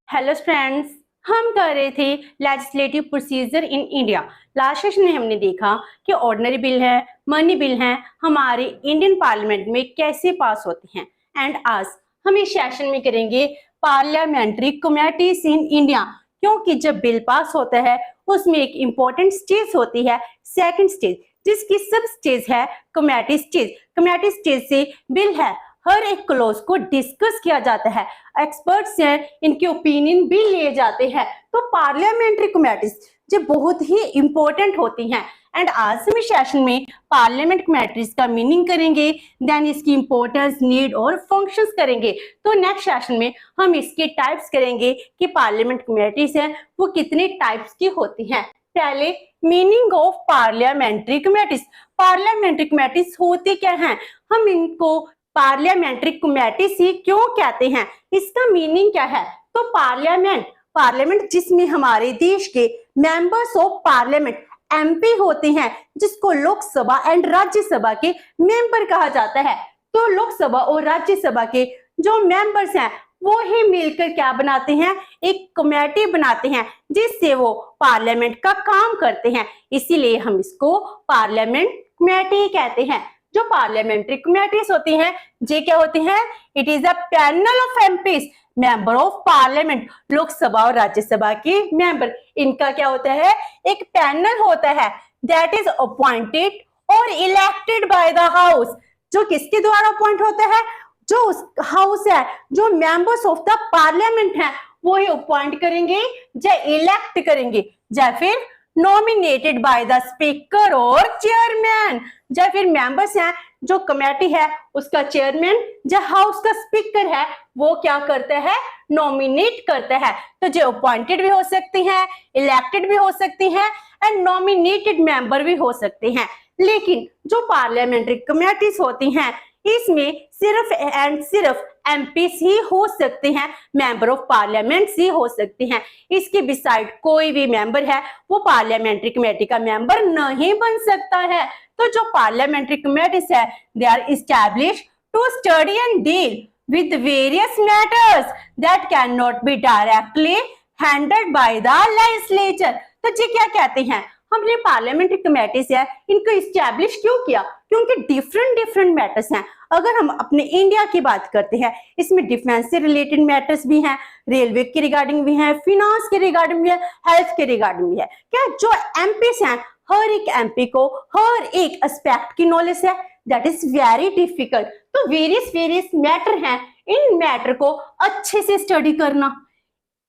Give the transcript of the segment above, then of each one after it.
Hello friends, हम कर रहे थे legislative procedure in India. Last session में हमने देखा कि ऑर्डिनरी बिल है, मनी बिल है, हमारे इंडियन पार्लियामेंट में कैसे पास होते हैं। एंड आज हम इस सेशन में करेंगे पार्लियामेंट्री कमेटीज इन इंडिया, क्योंकि जब बिल पास होता है उसमें एक इम्पोर्टेंट स्टेज होती है, सेकंड स्टेज, जिसकी सब स्टेज है कमेटी स्टेज। कमेटी स्टेज से बिल है हर एक क्लॉज को डिस्कस किया जाता है, एक्सपर्ट्स हैं, इनके ओपिनियन भी लिए जाते हैं। तो पार्लियामेंट्री कमेटीज जो बहुत ही इंपॉर्टेंट होती हैं। एंड आज हम इस सेशन में पार्लियामेंट कमेटीज का मीनिंग करेंगे, देन इसकी इंपॉर्टेंस, नीड और फंक्शंस करेंगे। तो नेक्स्ट सेशन में हम इसके टाइप्स करेंगे कि पार्लियामेंट कमेटीज हैं वो कितने टाइप्स की होती हैं। पहले meaning of parliamentary committees. Parliamentary committees होती क्या हैं, हम इनको पार्लियामेंट्री कमेटी से क्यों कहते हैं, इसका मीनिंग क्या है। तो पार्लियामेंट जिसमें हमारे देश के मेंबर्स ऑफ पार्लियामेंट एमपी होते हैं, जिसको लोकसभा एंड राज्यसभा के मेंबर कहा जाता है। तो लोकसभा और राज्यसभा के जो मेंबर्स हैं वो ही मिलकर क्या बनाते हैं, एक कमेटी बनाते हैं, जिससे वो पार्लियामेंट का काम करते हैं। इसीलिए हम इसको पार्लियामेंट कमेटी कहते हैं। जो पार्लियामेंट्री कमेटीज होती हैं, ये क्या होती हैं, it is a panel of MPs, member of parliament, Lok Sabha और राज्यसभा के मेंबर। इनका क्या होता है, एक पैनल होता है दैट इज अपॉइंटेड और इलेक्टेड बाय द हाउस। जो किसके द्वारा अपॉइंट होता है, जो उस हाउस है, जो मेंबर्स ऑफ द पार्लियामेंट है वो ही अपॉइंट करेंगे या इलेक्ट करेंगे, या फिर नॉमिनेटेड बाय द स्पीकर और चेयरमैन। या फिर मेंबर्स हैं, जो कमेटी है उसका चेयरमैन या हाउस का स्पीकर है वो क्या करता है, नॉमिनेट करता है। तो जो अपॉइंटेड भी हो सकती हैं, इलेक्टेड भी हो सकती हैं एंड नॉमिनेटेड मेंबर भी हो सकते हैं। लेकिन जो पार्लियामेंट्री कमेटीज होती हैं इसमें सिर्फ एंड सिर्फ एमपीस ही हो सकते हैं, मेंबर ऑफ पार्लियामेंट ही हो सकते हैं। इसके बिसाइड कोई भी मेंबर है वो पार्लियामेंट्री कमेटी का मेंबर नहीं बन सकता है। तो जो पार्लियामेंट्री कमेटीज है they are established to study and deal with various matters that can not be directly handled by the legislature. तो जी क्या कहते हैं, हमने पार्लियामेंट्री कमेटीज है इनको इस्टेब्लिश क्यों किया, क्योंकि डिफरेंट मैटर्स हैं। अगर हम अपने इंडिया की बात करते हैं, इसमें डिफेंस से रिलेटेड मैटर्स भी हैं, रेलवे के रिगार्डिंग भी हैं, फिनांस के रिगार्डिंग भी है, हेल्थ के रिगार्डिंग भी है। क्या जो एमपीस हैं, हर एक एमपी को हर एक एस्पेक्ट की नॉलेज है, दैट इज वेरी डिफिकल्ट। तो वेरियस मैटर हैं, इन मैटर को अच्छे से स्टडी करना,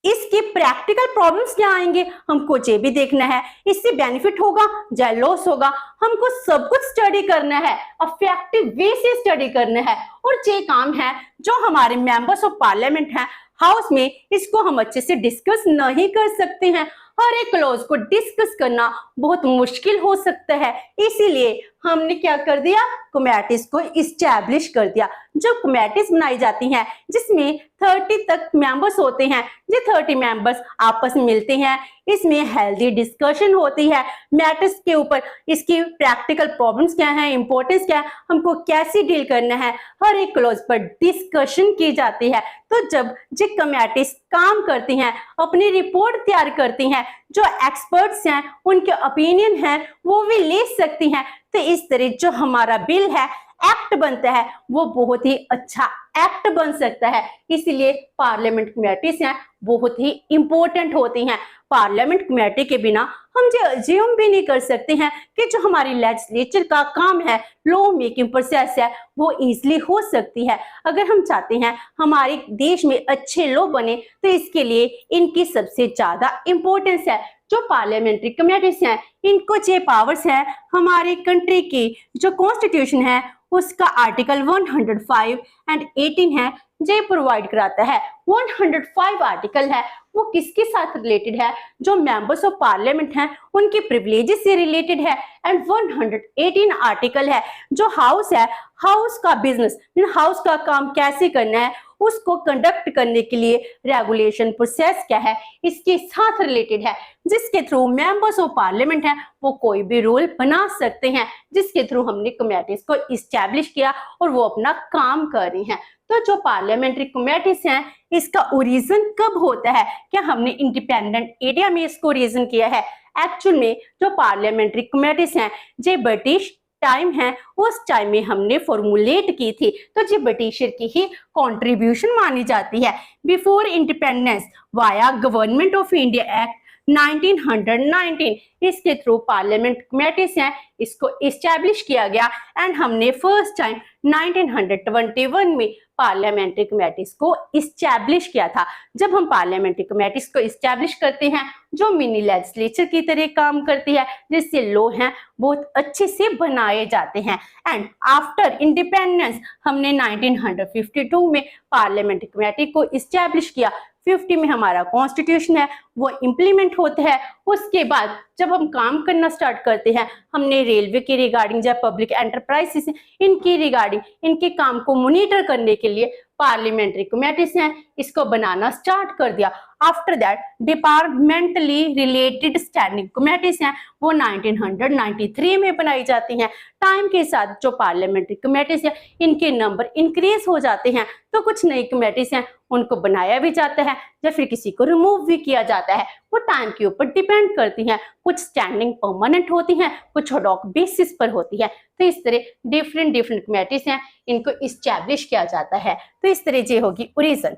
इसके प्रैक्टिकल प्रॉब्लम्स क्या आएंगे हमको ये भी देखना है, इससे बेनिफिट होगा या लॉस होगा, हमको सब कुछ स्टडी करना है, इफेक्टिव वे से स्टडी करना है। और ये काम है जो हमारे मेंबर्स ऑफ पार्लियामेंट हैं हाउस में, इसको हम अच्छे से डिस्कस नहीं कर सकते हैं। हर एक क्लॉज को डिस्कस करना बहुत मुश्किल हो सकता है, इसीलिए हमने क्या कर दिया, कमेटीज को इस्टेब्लिश कर दिया। जो कमेटीज बनाई जाती हैं जिसमें 30 तक मेंबर्स होते हैं, ये 30 मेंबर्स आपस में मिलते हैं, इसमें हेल्दी डिस्कशन होती है मैटर्स के ऊपर, इसकी प्रैक्टिकल प्रॉब्लम्स क्या है, इंपॉर्टेंस क्या है, हमको कैसे डील करना है, हर एक क्लॉज पर डिस्कशन की जाती है। तो जब ये कमेटीज काम करती हैं, अपनी रिपोर्ट तैयार करती हैं, जो एक्सपर्ट्स हैं उनके ओपिनियन है वो भी ले सकती हैं। तो इस तरह जो हमारा बिल है, एक्ट बनता है, वो बहुत ही अच्छा एक्ट बन सकता है। इसीलिए पार्लियामेंट कमेटीज हैं बहुत ही इंपॉर्टेंट होती हैं। पार्लियामेंट कमेटी के बिना हम ये अज्यूम भी नहीं कर सकते हैं कि जो हमारी लेजिस्लेचर का काम है, लॉ मेकिंग प्रोसेस है, वो इजीली हो सकती है। अगर हम चाहते हैं हमारे देश में अच्छे लॉ बने तो इसके लिए इनकी सबसे ज्यादा इंपॉर्टेंस है। जो पार्लियामेंट्री कमेटीज हैं इनको ये पावर्स हैं, हमारे कंट्री की जो कॉन्स्टिट्यूशन है उसका आर्टिकल 105 एंड 18 है, ये प्रोवाइड कराता है। 105 आर्टिकल है वो किसके साथ रिलेटेड है, जो मेंबर्स ऑफ पार्लियामेंट हैं उनके प्रिविलेजेस से रिलेटेड है। एंड 118 आर्टिकल है जो हाउस है, हाउस का बिजनेस, हाउस का काम कैसे करना है उसको कंडक्ट करने के लिए रेगुलेशन प्रोसेस क्या है इसके साथ रिलेटेड है, जिसके थ्रू मेंबर्स ऑफ पार्लियामेंट है वो कोई भी रूल बना सकते हैं, जिसके थ्रू हमने कमेटीज को इस्टेब्लिश किया और वो अपना काम कर रही हैं। तो जो पार्लियामेंट्री कमेटीज हैं इसका ओरिजिन कब होता है? क्या हमने इंडिपेंडेंट इंडिया में इसको ओरिजिन किया है? एक्चुअल में जो पार्लियामेंट्री कमेटीज हैं जे ब्रिटिश टाइम है उस टाइम में हमने फॉर्मुलेट की थी, तो जी ब्रिटिशर की ही कंट्रीब्यूशन मानी जाती है। Before independence via government of India act 1919 इसके थ्रू पार्लियामेंट कमेटीज हैं इसको इस्टेब्लिश किया गया एंड हमने फर्स्ट टाइम 1921 में पार्लियामेंट्री कमेटीज को इस्टेब्लिश किया था। जब हम पार्लियामेंट्री कमेटीज को इस्टेब्लिश करते हैं जो मिनी लेजिस्लेचर की तरह काम करती है, जिससे लॉ हैं बहुत अच्छे से बनाए जाते हैं। एंड आफ्टर इंडिपेंडेंस हमने 1952 में पार्लियामेंट्री कमेटी को इस्टेब्लिश किया। 50 में हमारा कॉन्स्टिट्यूशन है वो इम्प्लीमेंट होता है। उसके बाद जब हम काम करना स्टार्ट करते हैं हमने रेलवे के रिगार्डिंग या पब्लिक एंटरप्राइजेस इनकी रिगार्डिंग इनके काम को मॉनिटर करने के लिए पार्लियामेंट्री कमेटीज हैं इसको बनाना स्टार्ट कर दिया। After that departmentally related standing committees हैं वो 1993 में बनाई जाती हैं। टाइम के साथ जो पार्लियामेंट्री कमेटीज हैं इनके नंबर इंक्रीज हो जाते हैं, तो कुछ नई कमेटीज हैं उनको बनाया भी जाता है या फिर किसी को रिमूव भी किया जाता है, वो टाइम के ऊपर डिपेंड करती हैं। कुछ स्टैंडिंग परमानेंट होती हैं, कुछ हॉडॉक बेसिस पर होती है। तो इस तरह डिफरेंट कमेटीज हैं इनको इस्टेब्लिश किया जाता है। तो इस तरह ये होगी ओरिजिन।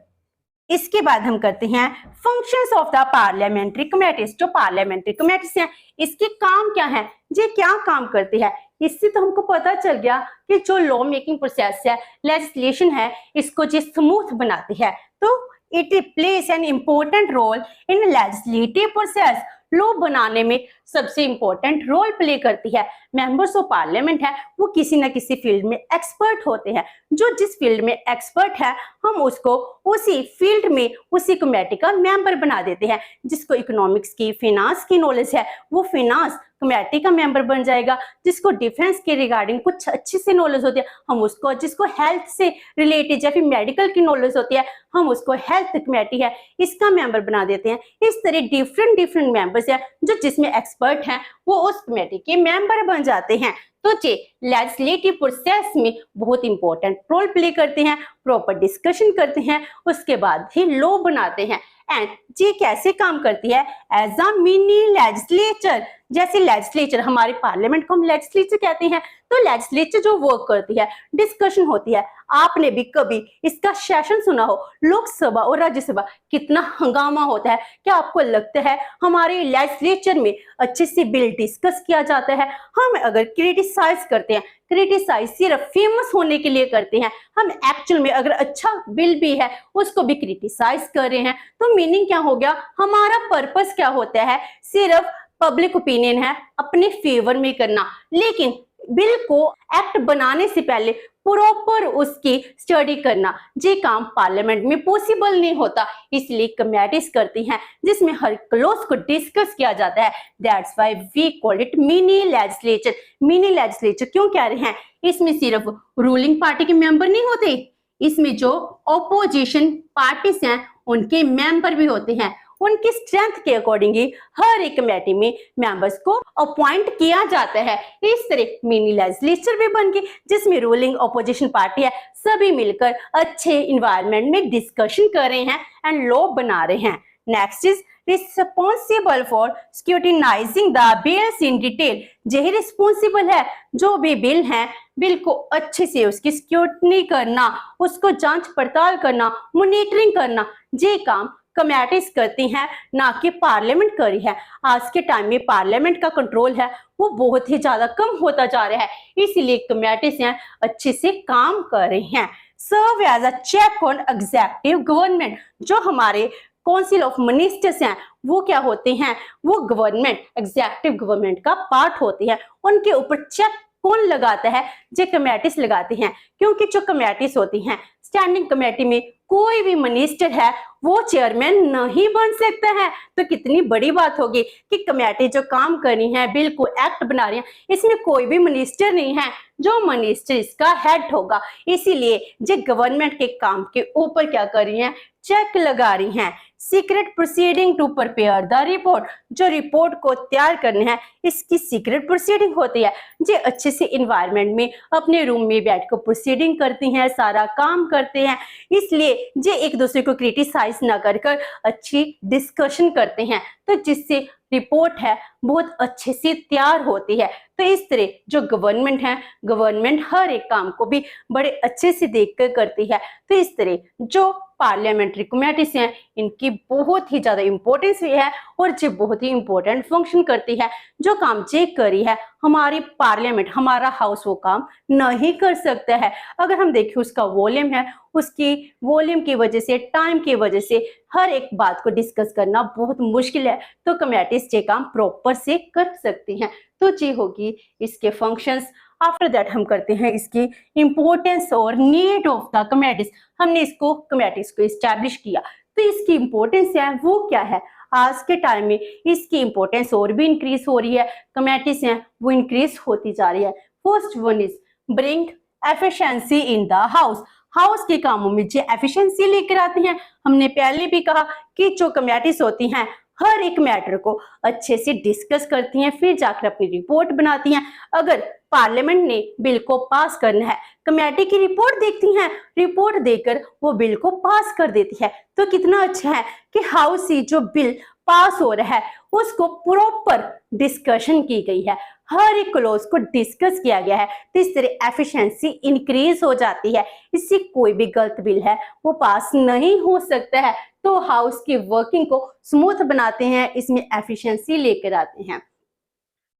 इसके बाद हम करते हैं functions of the parliamentary committees. जो पार्लियामेंट्री कमेटीज हैं इसके काम क्या है, ये क्या काम करती है? इससे तो हमको पता चल गया कि जो लॉ मेकिंग प्रोसेस है लेजिस्लेशन है इसको जो स्मूथ बनाती है। तो it plays an important role in legislative process. Law बनाने में सबसे इंपॉर्टेंट रोल प्ले करती है। मेंबर्स ऑफ पार्लियामेंट है वो किसी न किसी फील्ड में एक्सपर्ट होते हैं। जो जिस फील्ड में एक्सपर्ट है हम उसको उसी फील्ड में उसी कमेटी का मेंबर बना देते हैं। जिसको इकोनॉमिक्स की फिनांस की नॉलेज है वो फिनांस कमेटी का मेंबर बन जाएगा। जिसको डिफेंस के रिगार्डिंग कुछ अच्छी से नॉलेज होती है हम उसको, जिसको हेल्थ से रिलेटेड या फिर मेडिकल की नॉलेज होती है हम उसको हेल्थ कमेटी है इसका मेंबर बना देते हैं। इस तरह डिफरेंट मेंबर्स है जो जिसमें एक्सपर्ट हैं वो उस कमेटी के मेंबर बन जाते हैं। तो ये लेजिस्लेटिव प्रोसेस में बहुत इंपॉर्टेंट रोल प्ले करते हैं, प्रॉपर डिस्कशन करते हैं, उसके बाद ही लॉ बनाते हैं। एंड ये कैसे काम करती है? As a mini legislature. जैसे लेजिस्लेचर हमारे पार्लियामेंट को हम लेजिस्लेचर कहते हैं, तो लेजिस्लेचर जो वर्क करती है डिस्कशन होती है। आपने भी कभी इसका सेशन सुना हो, लोकसभा और राज्यसभा कितना हंगामा होता है। क्या आपको लगता है हमारे लेजिस्लेचर में अच्छे से बिल डिस्कस किया जाता है? हम अगर क्रिटिसाइज करते हैं, क्रिटिसाइज सिर्फ फेमस होने के लिए करते हैं, हम एक्चुअल में अगर अच्छा बिल भी है उसको भी क्रिटिसाइज कर रहे हैं, तो मीनिंग क्या हो गया? हमारा पर्पस क्या होता है? सिर्फ पब्लिक ओपिनियन है अपने फेवर में करना। लेकिन बिल को एक्ट बनाने से पहले प्रॉपर उसकी स्टडी करना ये काम पार्लियामेंट में पॉसिबल नहीं होता, इसलिए कमेटीज करती हैं जिसमें हर क्लॉज को डिस्कस किया जाता है। That's why we call it mini legislature. Mini legislature क्यों कह रहे हैं? इसमें सिर्फ रूलिंग पार्टी के मेंबर नहीं होते, इसमें जो ऑपोजिशन पार्टीज हैं उनके मेंबर भी होते हैं। उनकी स्ट्रेंथ के अकॉर्डिंग ही हर एक कमेटी में मेंबर्स को अपॉइंट किया जाता है। इस तरह मिनी लेजिस्लेचर भी बन गई जिसमें रूलिंग ऑपोजिशन पार्टी है सभी मिलकर अच्छे इन्वायरमेंट में डिस्कशन कर रहे हैं एंड लॉ बना रहे हैं। Next is responsible for scrutinising the bills in detail. यही रिस्पॉन्सिबल है जो भी बिल है बिल को अच्छे से उसकी स्क्रूटनी करना, उसको जांच पड़ताल करना, मॉनिटरिंग करना, ये काम कमेटीज करती हैं ना कि पार्लियामेंट करी है। आज के टाइम में पार्लियामेंट का कंट्रोल है वो बहुत ही ज्यादा कम होता जा रहा है, इसलिए कमेटीज हैं अच्छे से काम कर रही हैं। Serve as a check on executive government. जो हमारे काउंसिल ऑफ मिनिस्टर्स हैं वो क्या होते हैं? वो गवर्नमेंट एग्जीक्यूटिव गवर्नमेंट का पार्ट होती है। उनके ऊपर चेक कौन लगाता है? जो कमेटीज लगाती हैं। क्योंकि जो कमेटीज होती हैं, स्टैंडिंग कमेटी में कोई भी मिनिस्टर है वो चेयरमैन नहीं बन सकता है। तो कितनी बड़ी बात होगी कि कमेटी जो काम कर रही है, बिल को एक्ट बना रही है, इसमें कोई भी मिनिस्टर नहीं है, जो मिनिस्टर इसका हेड होगा। इसीलिए जो गवर्नमेंट के काम के ऊपर क्या कर रही है, चेक लगा रही हैं। Secret proceeding to prepare the report, जो रिपोर्ट को तैयार करनी है इसकी सीक्रेट प्रोसीडिंग होती है। जो अच्छे से इन्वायरमेंट में अपने रूम में बैठ कर प्रोसीडिंग करती हैं, सारा काम करते हैं, इसलिए जो एक दूसरे को क्रिटिसाइज ना कर अच्छी डिस्कशन करते हैं, तो जिससे रिपोर्ट है बहुत अच्छे से तैयार होती है। तो इस तरह जो गवर्नमेंट है, गवर्नमेंट हर एक काम को भी बड़े अच्छे से देखकर करती है। तो इस तरह जो पार्लियामेंट्री कमेटीज हैं, इनकी बहुत ही ज्यादा इंपॉर्टेंस भी है और जो बहुत ही इंपॉर्टेंट फंक्शन करती है। जो काम चेक करी है हमारी पार्लियामेंट, हमारा हाउस वो काम नहीं कर सकता है। अगर हम देखें उसका वॉल्यूम है, उसकी वॉल्यूम की वजह से, टाइम की वजह से हर एक बात को डिस्कस करना बहुत मुश्किल है। तो कमेटीज ये काम प्रॉपर से कर सकती हैं। तो ये होगी इसके फंक्शंस। आफ्टर दैट हम करते हैं इसकी इंपॉर्टेंस और नीड ऑफ द कमेटीज। हमने इसको कमेटीज को एस्टैब्लिश किया, तो इसकी इंपॉर्टेंस है वो क्या है। आज के टाइम में इसकी इंपॉर्टेंस और भी इंक्रीज हो रही है, कमेटीज हैं वो इंक्रीज होती जा रही है। First one is bring efficiency in the house. House के कामों में जो एफिशिएंसी लेकर आती हैं, हमने पहले भी कहा कि जो कमेटीज होती हैं हर एक मैटर को अच्छे से डिस्कस करती हैं, फिर जाकर अपनी रिपोर्ट बनाती हैं। अगर पार्लियामेंट ने बिल को पास करना है, कमेटी की रिपोर्ट देखती हैं, रिपोर्ट देकर वो बिल को पास कर देती है। तो कितना अच्छा है कि हाउस से जो बिल पास हो रहा है उसको प्रॉपर डिस्कशन की गई है, हर एक क्लॉज को डिस्कस किया गया है। तो इस तरह एफिशिएंसी इंक्रीज हो जाती है। इससे कोई भी गलत बिल है वो पास नहीं हो सकता है। तो हाउस की वर्किंग को स्मूथ बनाते हैं, इसमें एफिशिएंसी लेकर आते हैं।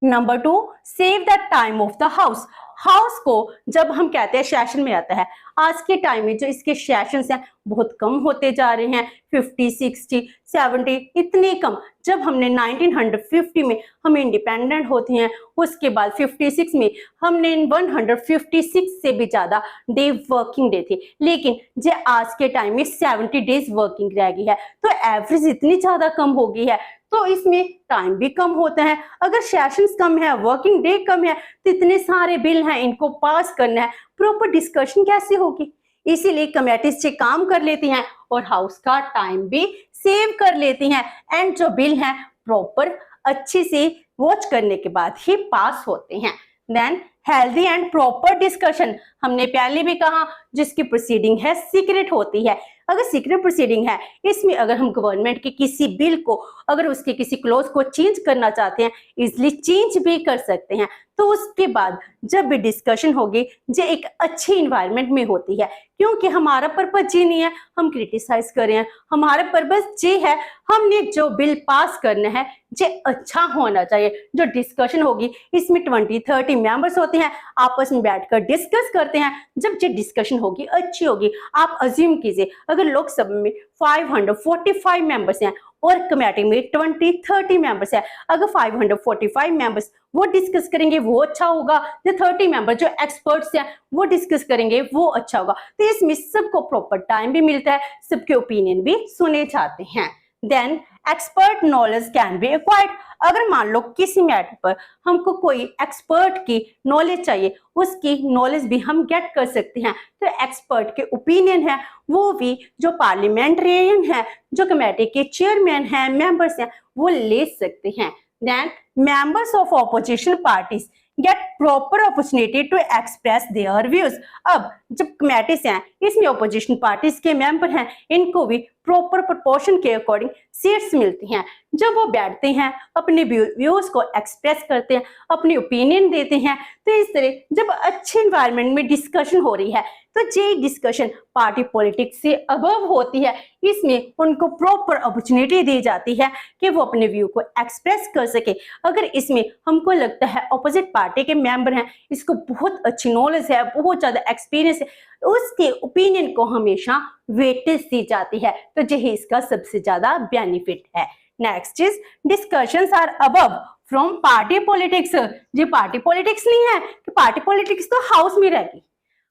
Number 2, save the time of the house. House को जब हम कहते हैं सेशन में आता है, आज के टाइम में जो इसके सेशंस हैं बहुत कम होते जा रहे हैं, 50, 60, 70 इतने कम। जब हमने 1950 में हम इंडिपेंडेंट होते हैं, उसके बाद 56 में हमने 156 से भी ज्यादा डे वर्किंग डे थे, लेकिन जो आज के टाइम में 70 डेज वर्किंग रह गई है। तो एवरेज इतनी ज्यादा कम हो गई है, तो इसमें टाइम भी कम होता है। अगर सेशंस कम है, वर्किंग डे कम है, तो इतने सारे बिल हैं, इनको पास करना है, प्रॉपर डिस्कशन कैसे होगी। इसीलिए कमेटीज से काम कर लेती हैं और हाउस का टाइम भी सेव कर लेती हैं, एंड जो बिल हैं प्रॉपर अच्छे से वॉच करने के बाद ही पास होते हैं। Then healthy and proper discussion, हमने पहले भी कहा जिसकी प्रोसीडिंग है सीक्रेट होती है। अगर सीक्रेट प्रोसीडिंग है, इसमें अगर हम गवर्नमेंट के किसी बिल को, अगर उसके किसी क्लॉज को चेंज करना चाहते हैं, इजिली चेंज भी कर सकते हैं। तो उसके बाद जब भी डिस्कशन होगी जो एक अच्छी इन्वायरमेंट में होती है, क्योंकि हमारा पर्पज ये नहीं है हम क्रिटिसाइज कर रहे हैं, हमारा पर्पज ये है हमने जो बिल पास करना है जो अच्छा होना चाहिए। जो डिस्कशन होगी इसमें 20-30 मेंबर्स होते हैं, आपस में बैठकर डिस्कस करते हैं। जब ये डिस्कशन होगी अच्छी होगी, आप अज्यूम कीजिए अगर लोकसभा में 545 मेंबर्स हैं और कमेटी में 20-30 मेंबर्स है, अगर 545 मेंबर्स वो डिस्कस करेंगे वो अच्छा होगा, जो 30 मेंबर जो एक्सपर्ट्स हैं वो डिस्कस करेंगे वो अच्छा होगा। तो इसमें सबको प्रॉपर टाइम भी मिलता है, सबके ओपिनियन भी सुने जाते हैं। Then expert knowledge can be acquired. अगर मान लो किसी मैटर पर हमको कोई एक्सपर्ट की नॉलेज चाहिए, उसकी नॉलेज भी हम गेट कर सकते हैं। तो एक्सपर्ट के ओपिनियन है वो भी जो पार्लियामेंट्रियन है, जो कमेटी के चेयरमैन हैं, मेंबर्स हैं, वो ले सकते हैं। Then members of opposition parties get proper opportunity to express their views। अब जब कमेटीज हैं इसमें ऑपोजिशन पार्टीज के मेंबर हैं, इनको भी प्रॉपर प्रोपोर्शन के अकॉर्डिंग सीट्स मिलती हैं। जब वो बैठते हैं अपने व्यूज को एक्सप्रेस करते हैं, अपनी ओपिनियन देते हैं। तो इस तरह जब अच्छे एनवायरनमेंट में डिस्कशन हो रही है तो ये डिस्कशन पार्टी पॉलिटिक्स से अबव होती है, इसमें उनको प्रॉपर अपॉर्चुनिटी दी जाती है कि वो अपने व्यू को एक्सप्रेस कर सके। अगर इसमें हमको लगता है ऑपोजिट पार्टी के मेंबर हैं, इसको बहुत अच्छी नॉलेज है, बहुत ज्यादा एक्सपीरियंस है, उसके ओपिनियन को हमेशा वेटेज दी जाती है। तो यही इसका सबसे ज्यादा बेनिफिट है। Next is discussions are above from party politics. ये पार्टी पॉलिटिक्स नहीं है कि पार्टी पॉलिटिक्स तो हाउस में रहेगी,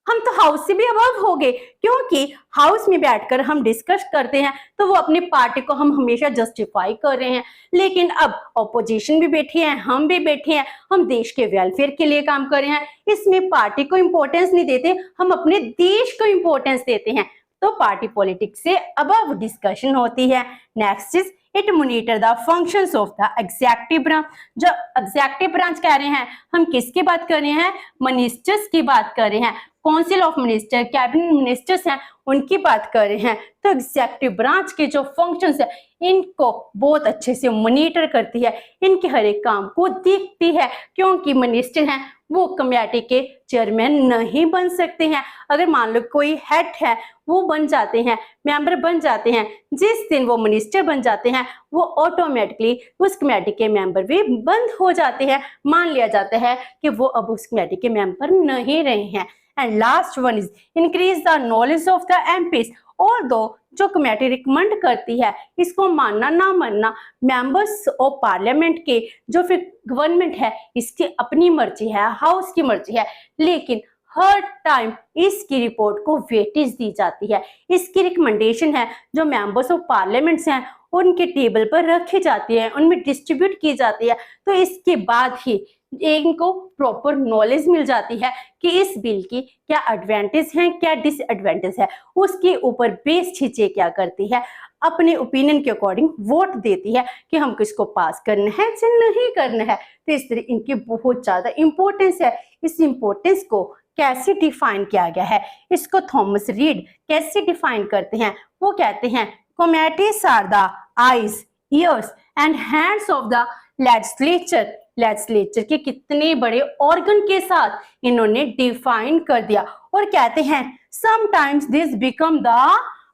हम तो हाउस से भी अबव हो गए, क्योंकि हाउस में बैठकर हम डिस्कस करते हैं तो वो अपनी पार्टी को हम हमेशा जस्टिफाई कर रहे हैं। लेकिन अब ऑपोजिशन भी बैठी है, हम भी बैठे हैं, हम देश के वेलफेयर के लिए काम कर रहे हैं, इसमें पार्टी को इंपॉर्टेंस नहीं देते, हम अपने देश को इंपॉर्टेंस देते हैं। तो पार्टी पॉलिटिक्स से अबव डिस्कशन होती है। Next is it monitor the functions of the executive branch. जो एग्जीक्यूटिव ब्रांच कह रहे हैं, हम किसकी बात कर रहे हैं? मिनिस्टर्स की बात कर रहे हैं। Council of minister, cabinet ministers हैं, उनकी बात कर रहे हैं। तो एग्जीक्यूटिव ब्रांच के जो फंक्शंस है, इनको बहुत अच्छे से मॉनिटर करती है, इनके हर एक काम को देखती है, क्योंकि मिनिस्टर हैं वो कमेटी के चेयरमैन नहीं बन सकते हैं। अगर मान लो कोई हेड है, वो बन जाते हैं, मेंबर बन जाते हैं, जिस दिन वो मिनिस्टर बन जाते हैं वो ऑटोमेटिकली उस कमेटी के मेंबर भी बंद हो जाते हैं, मान लिया जाता है कि वो अब उस कमेटी के मेंबर नहीं रहे हैं। And last one is increase the knowledge of the MPs. और जो कमेटी रिकमेंड करती है, इसको मानना ना मानना मेंबर्स ऑफ पार्लियामेंट के, जो फिर गवर्नमेंट है इसकी अपनी मर्जी है, हाउस की मर्जी है, लेकिन हर टाइम इसकी रिपोर्ट को वेटेज दी जाती है। इसकी रिकमेंडेशन है जो मेंबर्स ऑफ पार्लियामेंट्स हैं उनके टेबल पर रखी जाती है, उनमें डिस्ट्रीब्यूट की जाती है। तो इसके बाद ही इनको प्रॉपर नॉलेज मिल जाती है कि इस बिल की क्या एडवांटेज है, क्या डिसएडवांटेज है, उसके ऊपर बेस चीजें क्या करती है, अपने ओपिनियन के अकॉर्डिंग वोट देती है कि हम किसको पास करना है या नहीं करना है। तो इस तरह इनकी बहुत ज्यादा इंपॉर्टेंस है। इस इंपॉर्टेंस को कैसे डिफाइन किया गया है, इसको थॉमस रीड कैसे डिफाइन करते हैं? वो कहते हैं committees are the eyes, ears and hands of the legislature. Legislature के कितने बड़े ऑर्गन के साथ इन्होंने डिफाइन कर दिया। और कहते हैं sometimes this become the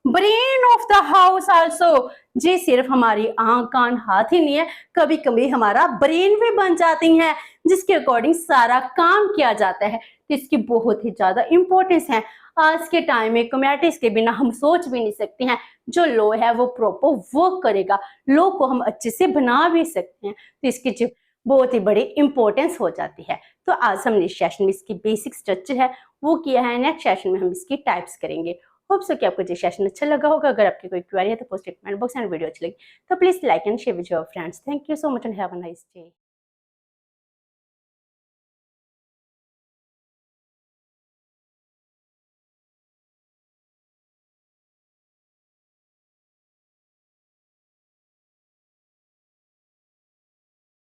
brain of the house also. जी सिर्फ हमारी आंख कान हाथ ही नहीं है, कभी कभी हमारा ब्रेन भी बन जाती है, जिसके अकॉर्डिंग सारा काम किया जाता है। तो इसकी बहुत ही ज्यादा इंपॉर्टेंस है। आज के टाइम में कमेटीज के बिना हम सोच भी नहीं सकते हैं। जो लॉ है वो प्रॉपर वर्क करेगा, लॉ को हम अच्छे से बना भी सकते हैं। तो इसकी बहुत ही बड़ी इंपॉर्टेंस हो जाती है। तो आज हमने इस सेशन में इसकी बेसिक स्ट्रक्चर है वो किया है। नेक्स्ट सेशन में हम इसकी टाइप्स करेंगे। होप सो कि आपको ये सेशन अच्छा लगा होगा। अगर आपकी कोई क्वेरी है तो post comment box and video अच्छी लगी तो please like and share with your friends. Thank you so much and have a nice day.